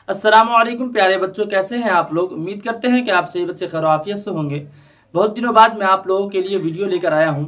अस्सलामुअलैकुम प्यारे बच्चों, कैसे हैं आप लोग। उम्मीद करते हैं कि आप सभी बच्चे खैरियत से होंगे। बहुत दिनों बाद मैं आप लोगों के लिए वीडियो लेकर आया हूं।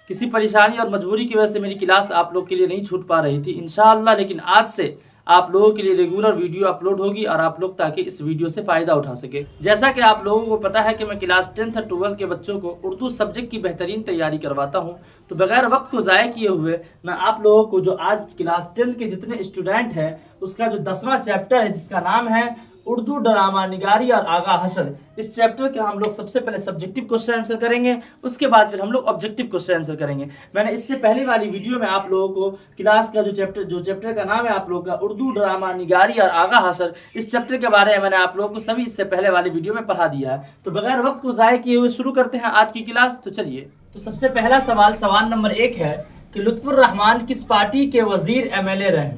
किसी परेशानी और मजबूरी की वजह से मेरी क्लास आप लोग के लिए नहीं छूट पा रही थी इंशाअल्लाह, लेकिन आज से आप लोगों के लिए रेगुलर वीडियो अपलोड होगी और आप लोग ताकि इस वीडियो से फ़ायदा उठा सके। जैसा कि आप लोगों को पता है कि मैं क्लास 10th और 12th के बच्चों को उर्दू सब्जेक्ट की बेहतरीन तैयारी करवाता हूं, तो बगैर वक्त को ज़ाय किए हुए मैं आप लोगों को जो आज क्लास 10th के जितने स्टूडेंट हैं उसका जो 10वां चैप्टर है जिसका नाम है उर्दू ड्रामा निगारी और आगा हशर, इस चैप्टर के हम लोग सबसे पहले सब्जेक्टिव क्वेश्चन आंसर करेंगे, उसके बाद फिर हम लोग ऑब्जेक्टिव क्वेश्चन आंसर करेंगे। मैंने इससे पहले वाली वीडियो में आप लोगों को क्लास का जो चैप्टर का नाम है आप लोगों का उर्दू ड्रामा निगारी और आगा हशर, इस चैप्टर के बारे में मैंने आप लोगों को सभी इससे पहले वाली वीडियो में पढ़ा दिया है। तो बगैर वक्त को ज़ाय किए हुए शुरू करते हैं आज की क्लास। तो चलिए, तो सबसे पहला सवाल नंबर 1 है कि लुत्फुर रहमान किस पार्टी के वजीर MLA रहे।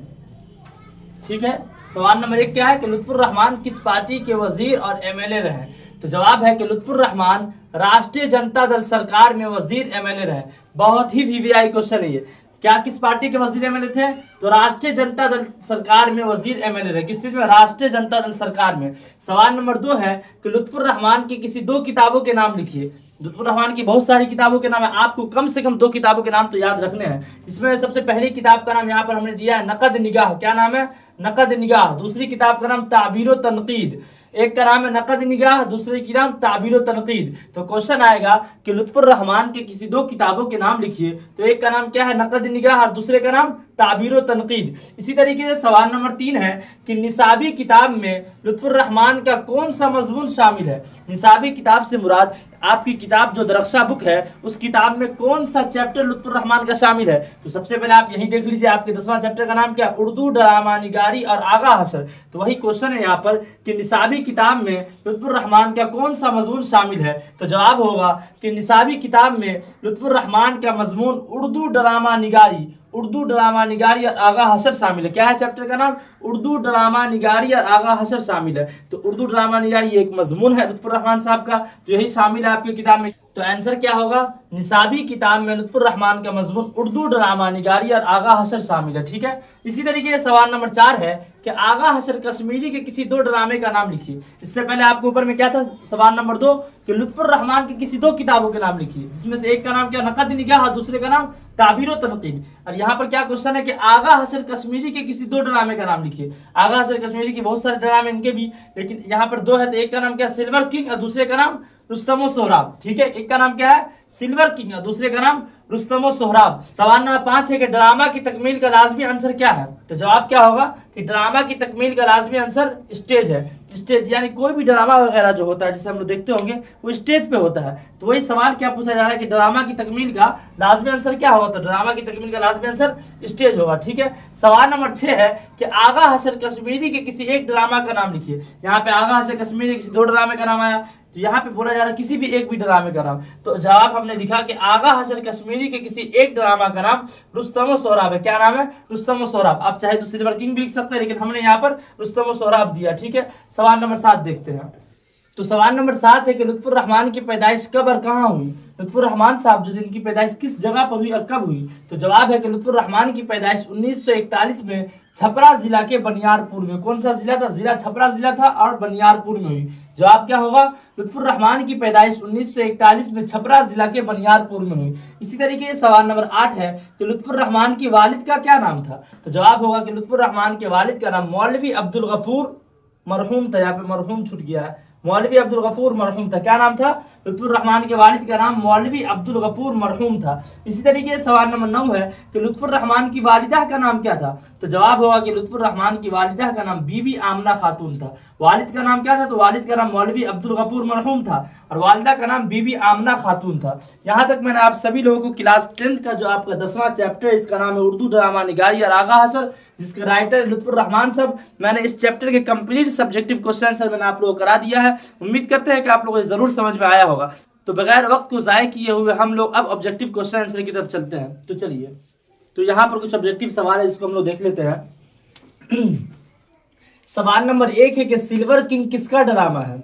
ठीक है, सवाल नंबर 1 क्या है कि लुत्फुर रहमान किस पार्टी के वजीर और MLA रहे। तो जवाब है कि लुत्फुर रहमान राष्ट्रीय जनता दल सरकार में वजीर MLA रहे। बहुत ही VVI क्वेश्चन है ये। क्या किस पार्टी के वजीर MLA थे? तो राष्ट्रीय जनता दल सरकार में वजीर MLA रहे। किस चीज में? राष्ट्रीय जनता दल सरकार में। सवाल नंबर 2 है कि लुत्फुर रहमान की किसी 2 किताबों के नाम लिखिए। लुत्फुर रहमान की बहुत सारी किताबों के नाम है, आपको कम से कम 2 किताबों के नाम तो याद रखने हैं। इसमें सबसे पहली किताब का नाम यहाँ पर हमने दिया है नकद निगाह। क्या नाम है? नकद निगाह। दूसरी किताब का नाम ताबीर तनकीद। एक का नाम है नकद निगाह, दूसरे की नाम ताबीर तनकीद। तो क्वेश्चन आएगा कि लुत्फुर रहमान के किसी 2 किताबों के नाम लिखिए। तो एक का नाम क्या है? नकद निगाह, और दूसरे का नाम ताबीर तनकीद। इसी तरीके से सवाल नंबर 3 है कि निसाबी किताब में लुत्फुर रहमान का कौन सा मजमून शामिल है। निसाबी किताब से मुराद आपकी किताब जो दरख्शा बुक है उस किताब में कौन सा चैप्टर लुत्फुर रहमान का शामिल है। तो सबसे पहले आप यही देख लीजिए, आपके 10वां चैप्टर का नाम क्या? उर्दू ड्रामा निगारी और आगा हशर। तो वही क्वेश्चन है यहाँ पर कि निसाबी किताब में लुत्फुर रहमान का कौन सा मजमून शामिल है। तो जवाब होगा कि निसाबी किताब में लुत्फुर रहमान का मजमून उर्दू ड्रामा निगारी और आगा हशर शामिल है। क्या है चैप्टर का नाम? उर्दू ड्रामा निगारी और आगा हशर शामिल है। तो उर्दू ड्रामा निगारी एक मजमून है लुत्फुर रहमान साहब का, जो यही शामिल है आपकी किताब में। तो आंसर क्या होगा? निसाबी किताब में लुत्फुर रहमान का मजमून उर्दू ड्रामा निगारी और आगा हशर शामिल है। ठीक है, इसी तरीके से सवाल नंबर 4 है कि आगा हशर कश्मीरी के किसी 2 ड्रामे का नाम लिखिए। इससे पहले आपके ऊपर में क्या था? सवाल नंबर 2 कि लुत्फुर रहमान की किसी 2 किताबों के नाम लिखिए, जिसमें से एक का नाम क्या? नकद निगाह, दूसरे का नाम ताबीर तनकीद। और यहाँ पर क्या क्वेश्चन है कि आगा हशर कश्मीरी के किसी 2 ड्रामे का नाम लिखिए। आगा हशर कश्मीरी की बहुत सारे ड्रामे इनके भी, लेकिन यहाँ पर 2 है। तो एक का नाम क्या? सिल्वर किंग, और दूसरे का नाम रुस्तम सोहराब। ठीक है, एक का नाम क्या है? सिल्वर किंग, और दूसरे का नाम रुस्तम सोहराब। सवाल नंबर 5 है कि ड्रामा की तकमील का लाजमी आंसर क्या है। तो जवाब क्या होगा कि ड्रामा की तकमील का लाजमी आंसर स्टेज है। स्टेज यानी कोई भी ड्रामा वगैरह जो होता है जिसे हम लोग देखते होंगे वो स्टेज पे होता है। तो वही सवाल क्या पूछा जा रहा है कि ड्रामा की तकमील का लाजमी आंसर क्या होगा। तो ड्रामा की तकमील का लाजमी आंसर स्टेज होगा। ठीक है, सवाल नंबर 6 है कि आगा हशर कश्मीरी के किसी 1 ड्रामा का नाम लिखिए। यहाँ पे आगा हशर कश्मीरी के किसी 2 ड्रामे का नाम आया, तो यहाँ पे बोला जा रहा है किसी भी एक भी ड्रामे का नाम। तो जवाब हमने लिखा कि आगा हशर कश्मीरी के किसी 1 ड्रामा का नाम रुस्तम सोहराब है। क्या नाम है? रुस्तम सोहराब। आप चाहे तो सिल्वर किंग भी लिख सकते हैं, लेकिन हमने यहाँ पर रुस्तम सोहराब दिया। ठीक है, सवाल नंबर 7 देखते हैं। तो सवाल नंबर 7 है कि लुत्फुर रहमान की पैदाइश कब और कहाँ हुई। लुत्फुर रहमान साहब जो जिनकी पैदाइश किस जगह पर हुई और कब हुई। तो जवाब है कि लुत्फुर रहमान की पैदाइश 1941 में छपरा जिला के बनियारपुर में। कौन सा जिला था? जिला छपरा जिला था और बनियारपुर में हुई। जवाब क्या होगा? लुत्फुर रहमान की पैदाइश 1941 में छपरा जिला के बनियारपुर में हुई। इसी तरीके से सवाल नंबर 8 है कि लुत्फुर रहमान की वालिद का क्या नाम था। तो जवाब होगा कि लुत्फुर रहमान के वालिद का नाम मौलवी अब्दुल गफूर मरहूम था। यहाँ पे मरहूम छूट गया है, मौलवी अब्दुल गफूर मरहूम था। क्या नाम था? लुत्फुर रहमान के वालिद का नाम मौलवी अब्दुल गफूर मरहूम था। इसी तरीके से सवाल नंबर 9 है कि लुत्फुर रहमान की वालिदा का नाम क्या था। तो जवाब होगा कि लुत्फुर रहमान की वालिदा का नाम बीबी आमना खातून था। वालिद का नाम क्या था? तो वालिद का नाम मौलवी अब्दुल गफूर मरहूम था और वालिदा का नाम बीबी आमना खातून था। यहाँ तक मैंने आप सभी लोगों को क्लास 10th का जो आपका 10वां चैप्टर है इसका नाम है उर्दू ड्रामा निगारी और आगा हशर, जिसके राइटर लुत्फुर रहमान साहब, मैंने इस चैप्टर के कंप्लीट सब्जेक्टिव क्वेश्चन आंसर मैंने आप लोगों को करा दिया है। उम्मीद करते हैं कि आप लोगों को जरूर समझ में आया होगा। तो बगैर वक्त को ज़ाय किए हुए हम लोग अब ऑब्जेक्टिव क्वेश्चन आंसर की तरफ चलते हैं। तो चलिए, तो यहाँ पर कुछ ऑब्जेक्टिव सवाल है जिसको हम लोग देख लेते हैं। सवाल नंबर 1 है कि सिल्वर किंग किसका ड्रामा है।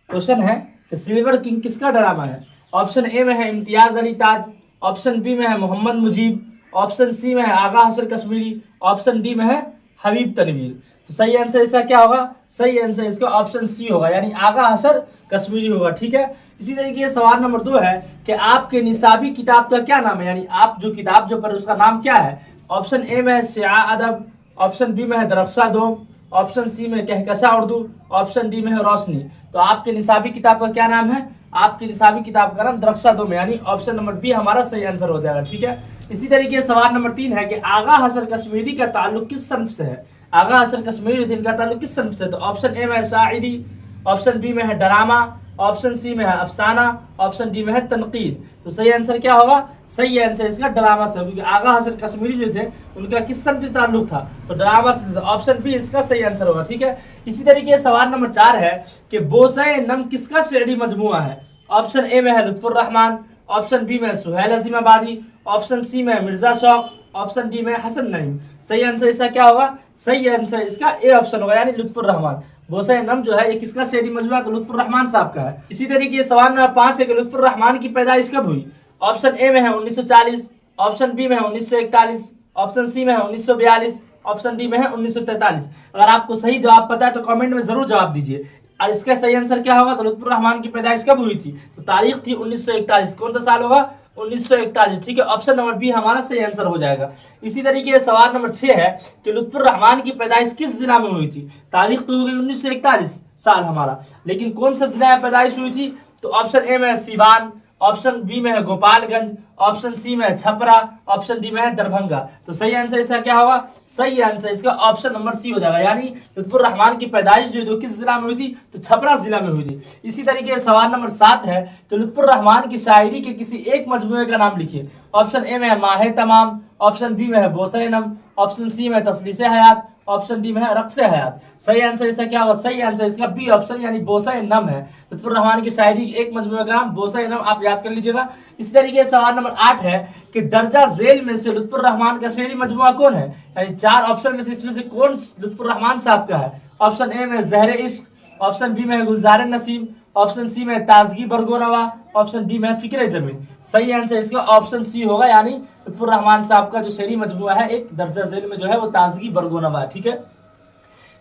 क्वेश्चन है कि सिल्वर किंग किसका ड्रामा है। ऑप्शन ए में है इम्तियाज अली ताज, ऑप्शन बी में है मोहम्मद मुजीब, ऑप्शन सी में है आगा हशर कश्मीरी, ऑप्शन डी में है हबीब तनवीर। तो सही आंसर इसका क्या होगा, सही आंसर इसका ऑप्शन सी होगा, यानी आगा हशर कश्मीरी होगा। ठीक है, इसी तरीके से सवाल नंबर 2 है कि आपके निसाबी किताब का क्या नाम है, यानी आप जो किताब जो पढ़े उसका नाम क्या है। ऑप्शन ए में है शिआ अदब, ऑप्शन बी में है दरख्शा दोम, ऑप्शन सी में कहकशा उर्दू, ऑप्शन डी में है रोशनी। तो आपके निसाबी किताब का क्या नाम है, आपकी निसाबी किताब का नाम दरख्शा दोम है, यानी ऑप्शन नंबर बी हमारा सही आंसर हो जाएगा। ठीक है, इसी तरीके से सवाल नंबर 3 है कि आगा हशर कश्मीरी का ताल्लुक किस सन्फ से है। आगा हशर कश्मीरी इनका ताल्लुक किस सन्फ से, तो ऑप्शन ए में है शायरी, ऑप्शन बी में है ड्रामा, ऑप्शन सी में है अफसाना, ऑप्शन डी में है तनकीद। तो सही आंसर क्या होगा, सही आंसर इसका ड्रामा से, क्योंकि आगा हसन कश्मीरी जो थे उनका किस सन से ताल्लुक था, तो ड्रामा से। ऑप्शन बी इसका सही आंसर होगा। ठीक है, इसी तरीके सवाल नंबर 4 है कि बोसे नम किसका शेरी मजमुआ है। ऑप्शन ए में है लुत्फुर रहमान, ऑप्शन बी में है सुहैल अजीमाबादी, ऑप्शन सी में है मिर्जा शौक, ऑप्शन डी में है हसन नईम। सही आंसर इसका क्या होगा, सही आंसर इसका ए ऑप्शन होगा, यानी लुत्फुर रहमान। बोसे नम जो है ये किसका शेरी मजमुआ, तो लुत्फुर रहमान साहब का है। इसी तरीके सवाल नंबर 5 है कि लुत्फुर रहमान की पैदाइश कब हुई। ऑप्शन ए में है 1940, ऑप्शन बी में है 1941, ऑप्शन सी में है 1942, ऑप्शन डी में है 1943। अगर आपको सही जवाब पता है तो कमेंट में जरूर जवाब दीजिए। और इसका सही आंसर क्या होगा, तो लुत्फुर रहमान की पैदाइश कब हुई थी, तो तारीख थी 1941। कौन सा साल होगा, 1941। ठीक है, ऑप्शन नंबर बी हमारा सही आंसर हो जाएगा। इसी तरीके से सवाल नंबर 6 है कि लुत्फुर रहमान की पैदाइश किस जिला में हुई थी। तारीख तो हो गई 1941 साल हमारा, लेकिन कौन सा जिला में पैदाइश हुई थी, तो ऑप्शन ए में है सीवान, ऑप्शन बी में है गोपालगंज, ऑप्शन सी में है छपरा, ऑप्शन डी में है दरभंगा। तो सही आंसर इसका क्या होगा, सही आंसर इसका ऑप्शन नंबर सी हो जाएगा, यानी लुत्फुर रहमान की पैदाइश जो है किस जिला में हुई थी, तो छपरा जिला में हुई थी। इसी तरीके से सवाल नंबर 7 है कि लुत्फुर रहमान की शायरी के किसी एक मजमूए का नाम लिखिए। ऑप्शन ए में है माहे तमाम, ऑप्शन बी में है बोसे नम, ऑप्शन सी में है तसलीसे हयात, ऑप्शन डी में है रक्से हयात। सही आंसर इसका क्या होगा, सही आंसर इसका बी ऑप्शन यानी बोसे नम है। लुत्फुर रहमान की शायरी एक मजमूए का नाम बोसे नम, आप याद कर लीजिएगा। इसी तरीके से सवाल नंबर 8 है कि दर्जा झेल में से लुत्फुर रहमान का शेरी मजमुआ कौन है, यानी 4 ऑप्शन में से इसमें से कौन लुत्फुर रहमान साहब का है। ऑप्शन ए में ज़हरे इश्क, ऑप्शन बी में गुलजार नसीम, ऑप्शन सी में ताजगी बरगोनवा, ऑप्शन डी में फिक्र जमीन। सही आंसर इसका ऑप्शन सी होगा, यानी लुत्फुर रहमान साहब का जो शेरी मजमुआ है एक दर्जा झेल में जो है वो ताजगी बरगोनवा है। ठीक है,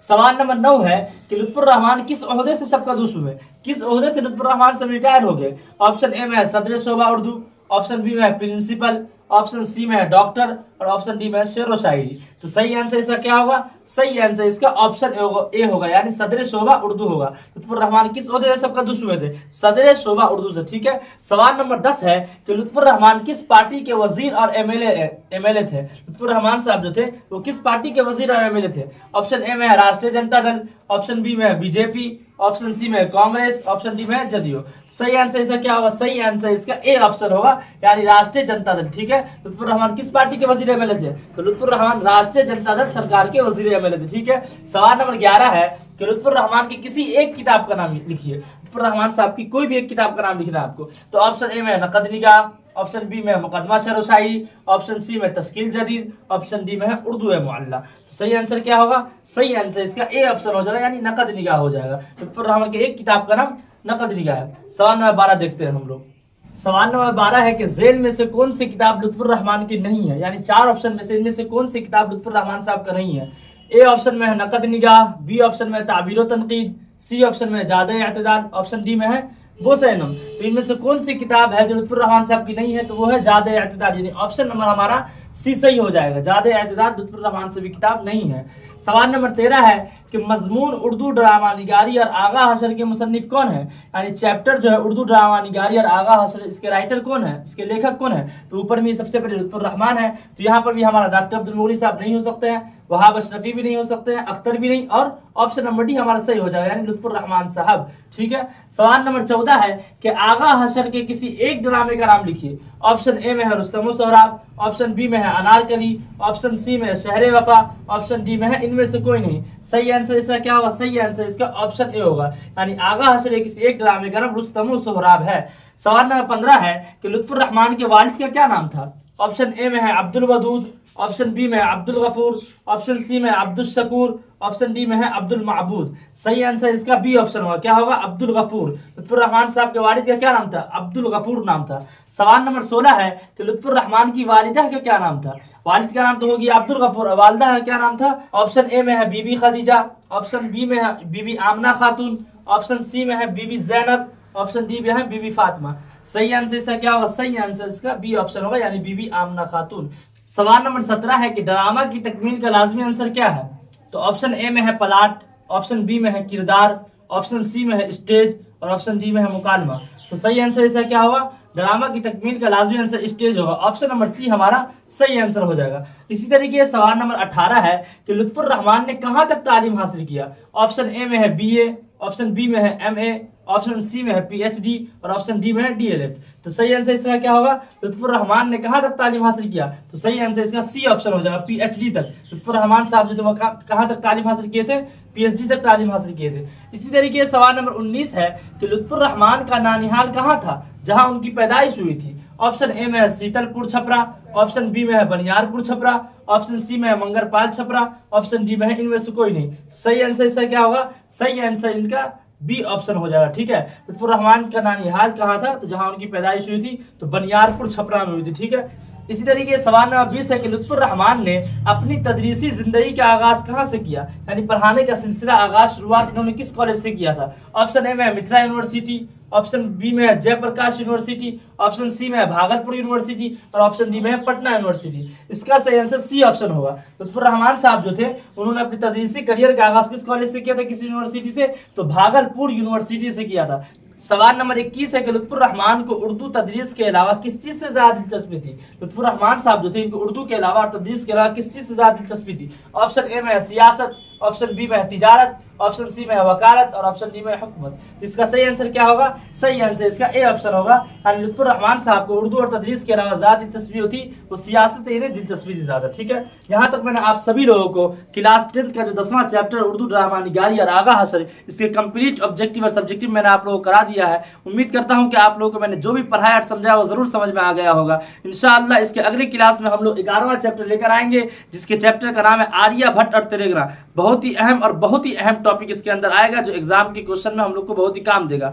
सवाल नंबर 9 है कि लुत्फुर रहमान किस ओहदे से सबका दुश्मन हुए, किस ओहदे से लुत्फुर रहमान सब रिटायर हो गए। ऑप्शन ए में है सदर शोबा उर्दू, ऑप्शन बी में है प्रिंसिपल, ऑप्शन सी में है डॉक्टर और ऑप्शन डी में है शेर व शायरी। तो सही आंसर इसका क्या होगा, सही आंसर इसका ऑप्शन ए होगा, यानी सदर शोबा उर्दू होगा। लुत्फुर रहमान किस ओहदे से सबका दुश्मन हुए थे, सदर शोबा उर्दू से। ठीक है, सवाल नंबर 10 है कि लुत्फुर रहमान किस पार्टी के वजीर और एमएलए थे। लुत्फुर रहमान साहब जो थे वो किस पार्टी के वजीर और एमएलए थे। ऑप्शन ए में है राष्ट्रीय जनता दल, ऑप्शन बी में है बीजेपी, ऑप्शन सी में है कांग्रेस, ऑप्शन डी में है जदयू। सही आंसर इसका क्या होगा, सही आंसर इसका ए ऑप्शन होगा, यानी राष्ट्रीय जनता दल। ठीक है, लुत्फुर रहमान किस पार्टी के वजीर एमएलए थे, तो लुत्फुर रहमान राष्ट्रीय जनता दल सरकार के वजीर एमएलए थे। ठीक है, सवाल नंबर 11 है कि लुत्फुर रहमान की किसी एक किताब का नाम लिखिए। लुत्फुर रहमान साहब की कोई भी एक किताब का नाम लिखना है आपको। तो ऑप्शन ए में नकद निगाह, ऑप्शन बी में मुकदमा शेर व शायरी, ऑप्शन सी में तस्कील जदीद, ऑप्शन डी में है उर्दू है मुअल्ला। तो सही आंसर क्या होगा, सही आंसर इसका ए ऑप्शन हो जाएगा, यानी नकद निगाह हो जाएगा। लुत्फुर रहमान के एक किताब का नाम नकद निगाह है। सवाल नंबर 12 देखते हैं हम लोग। सवाल नंबर 12 है कि झेल में से कौन सी किताब लुत्फुर रहमान की नहीं है, यानी 4 ऑप्शन में से इनमें से कौन सी किताब लुत्फुर रहमान साहब का नहीं है। ए ऑप्शन में है नकद निगाह, बी ऑप्शन में ताबीर व तनकीद, सी ऑप्शन में जादे इत्तेदाल, ऑप्शन डी में है बोसे नम। तो इनमें से कौन सी किताब है जो लुत्फुर रहमान साहब की नहीं है, तो वो है जादे इत्तेदाल, यानी ऑप्शन नंबर हमारा सी सही हो जाएगा। जादे इत्तेदाल लुत्फुर रहमान से भी किताब नहीं है। सवाल नंबर 13 है कि मजमून उर्दू ड्रामा निगारी और आगा हशर के मुसन्निफ कौन है, यानी चैप्टर जो है उर्दू ड्रामा निगारी और आगा हशर, इसके राइटर कौन है, इसके लेखक कौन है। तो ऊपर में सबसे पहले लुत्फुर रहमान है, तो यहाँ पर भी हमारा डॉक्टर अब्दुल मुगली साहब नहीं हो सकते हैं, वहाब अशरफी भी नहीं हो सकते हैं, अख्तर भी नहीं, और ऑप्शन नंबर डी हमारा सही हो जाएगा, यानी लुत्फुर रहमान साहब। ठीक है, सवाल नंबर 14 है कि आगा हशर के किसी एक ड्रामे का नाम लिखिए। ऑप्शन ए में है रुस्तम व सोहराब, ऑप्शन बी में है अनारकली, ऑप्शन सी में है शहर वफा, ऑप्शन डी में है इनमें से कोई नहीं। सही आंसर इसका क्या होगा, सही आंसर इसका ऑप्शन ए होगा, यानी आगा हशर के किसी एक ड्रामे का नाम रुस्तम व सोहराब है। सवाल नंबर 15 है कि लुत्फुर रहमान के वालिद का क्या नाम था। ऑप्शन ए में है अब्दुल वदूद, ऑप्शन बी में अब्दुल गफूर, ऑप्शन सी में अब्दुल शकूर, ऑप्शन डी में है अब्दुल माबूद। सही आंसर इसका बी ऑप्शन होगा, क्या होगा, अब्दुल गफूर। लुत्फुर रहमान साहब के वालिद का क्या नाम था, अब्दुल गफूर नाम था। सवाल नंबर 16 है कि लुत्फुर रहमान की वालिदा का क्या नाम था। वालिद का नाम तो होगी अब्दुल गफूर, वालिदा का क्या नाम था। ऑप्शन ए में है बीबी खदीजा, ऑप्शन बी में है बीबी आमना खातून, ऑप्शन सी में है बीबी जैनब, ऑप्शन डी में है बीबी फातिमा। सही आंसर इसका क्या होगा, सही आंसर इसका बी ऑप्शन होगा, यानी बीबी आमना खातून। सवाल नंबर 17 है कि ड्रामा की तकमील का लाजमी आंसर क्या है। तो ऑप्शन ए में है प्लाट, ऑप्शन बी में है किरदार, ऑप्शन सी में है स्टेज और ऑप्शन डी में है मुकालमा। तो सही आंसर इसका क्या होगा, ड्रामा की तकमील का लाजमी आंसर स्टेज होगा। ऑप्शन नंबर सी हमारा सही आंसर हो जाएगा। इसी तरीके से सवाल नंबर 18 है कि लुत्फुर रहमान ने कहां तक तालीम हासिल किया। ऑप्शन ए में है बीए, ऑप्शन बी में है एमए, ऑप्शन सी में है पीएचडी और ऑप्शन डी में है डीएलएड। तो सही आंसर इसका क्या होगा, लुत्फुर रहमान ने कहां तक तालीम हासिल किया। तो सही आंसर इसका सी ऑप्शन हो जाएगा, पीएचडी तक। लुत्फुर रहमान साहब जो थे वो कहां तक तालीम हासिल किए थे, पीएचडी तक तालीम हासिल किए थे। इसी तरीके से सवाल नंबर 19 है कि लुत्फुर रहमान का नानिहाल कहां था, जहां उनकी पैदाइश हुई थी। ऑप्शन ए में है शीतलपुर छपरा, ऑप्शन बी में है बनियारपुर छपरा, ऑप्शन सी में है मंगरपाल छपरा, ऑप्शन डी में है इनमें से कोई नहीं। सही आंसर इसका क्या होगा, सही आंसर इनका बी ऑप्शन हो जाएगा। ठीक है, लुत्फुर रहमान का नानिहाल कहाँ था, तो जहां उनकी पैदाइश हुई थी तो बनियारपुर छपरा में हुई थी। ठीक है, इसी तरीके सवाल नंबर 20 है कि लुत्फुर रहमान ने अपनी तदरीसी जिंदगी का आगाज कहां से किया, यानी पढ़ाने का सिलसिला आगाज शुरुआत इन्होंने किस कॉलेज से किया था। ऑप्शन ए में है मिथिला यूनिवर्सिटी, ऑप्शन बी में है जयप्रकाश यूनिवर्सिटी, ऑप्शन सी में है भागलपुर यूनिवर्सिटी और ऑप्शन डी में है पटना यूनिवर्सिटी। इसका सही आंसर सी ऑप्शन होगा। लुत्फुर रहमान साहब जो थे उन्होंने अपनी तदरीसी करियर का आगाज किस कॉलेज से किया था, किस यूनिवर्सिटी से, तो भागलपुर यूनिवर्सिटी से किया था। सवाल नंबर 21 है कि लुत्फुर रहमान को उर्दू तदरीस के अलावा किस चीज से ज्यादा दिलचस्पी थी। लुत्फुर रहमान साहब जो थे इनको उर्दू के अलावा और तदरीस के अलावा किस चीज से ज्यादा दिलचस्पी थी। ऑप्शन ए में है सियासत, ऑप्शन बी में है तिजारत, ऑप्शन सी में है वकालत और ऑप्शन डी में है हुकूमत। तो इसका सही आंसर क्या होगा, सही आंसर इसका ए ऑप्शन होगा। यानी लुत्फुर रहमान साहब को उर्दू और तदरीस के अलावा ज्यादा दिलचस्पी होती, वो सियासत इन्हें दिलचस्पी थी ज्यादा। ठीक है, यहाँ तक मैंने आप सभी लोगों को क्लास 10 का जो 10वां चैप्टर उर्दू ड्रामा निगारी और आगा हशर, इसके कंप्लीट ऑब्जेक्टिव और सब्जेक्टिव मैंने आप लोगों को करा दिया है। उम्मीद करता हूँ कि आप लोगों को मैंने जो भी पढ़ाया और समझाया वो जरूर समझ में आ गया होगा। इंशाअल्लाह इसके अगले क्लास में हम लोग 11वां चैप्टर लेकर आएंगे, जिसके चैप्टर का नाम है आर्यभट्ट और तेलेग्राम। बहुत ही अहम और बहुत ही अहम टॉपिक इसके अंदर आएगा, जो एग्जाम के क्वेश्चन में हम लोग को बहुत ही काम देगा।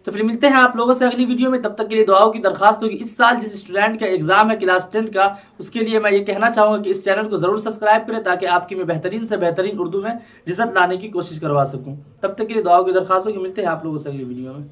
तो फिर मिलते हैं आप लोगों से अगली वीडियो में। तब तक के लिए दुआओं की दरखास्त होगी। इस साल जिस स्टूडेंट का एग्जाम है क्लास 10 का, उसके लिए मैं ये कहना चाहूँगा कि इस चैनल को जरूर सब्सक्राइब करें, ताकि आपकी मैं बेहतरीन से बेहतरीन उर्दू में रिजल्ट लाने की कोशिश करवा सकूँ। तब तक के लिए दुआओं की दरखास्त होगी। मिलते हैं आप लोगों से अगली वीडियो में।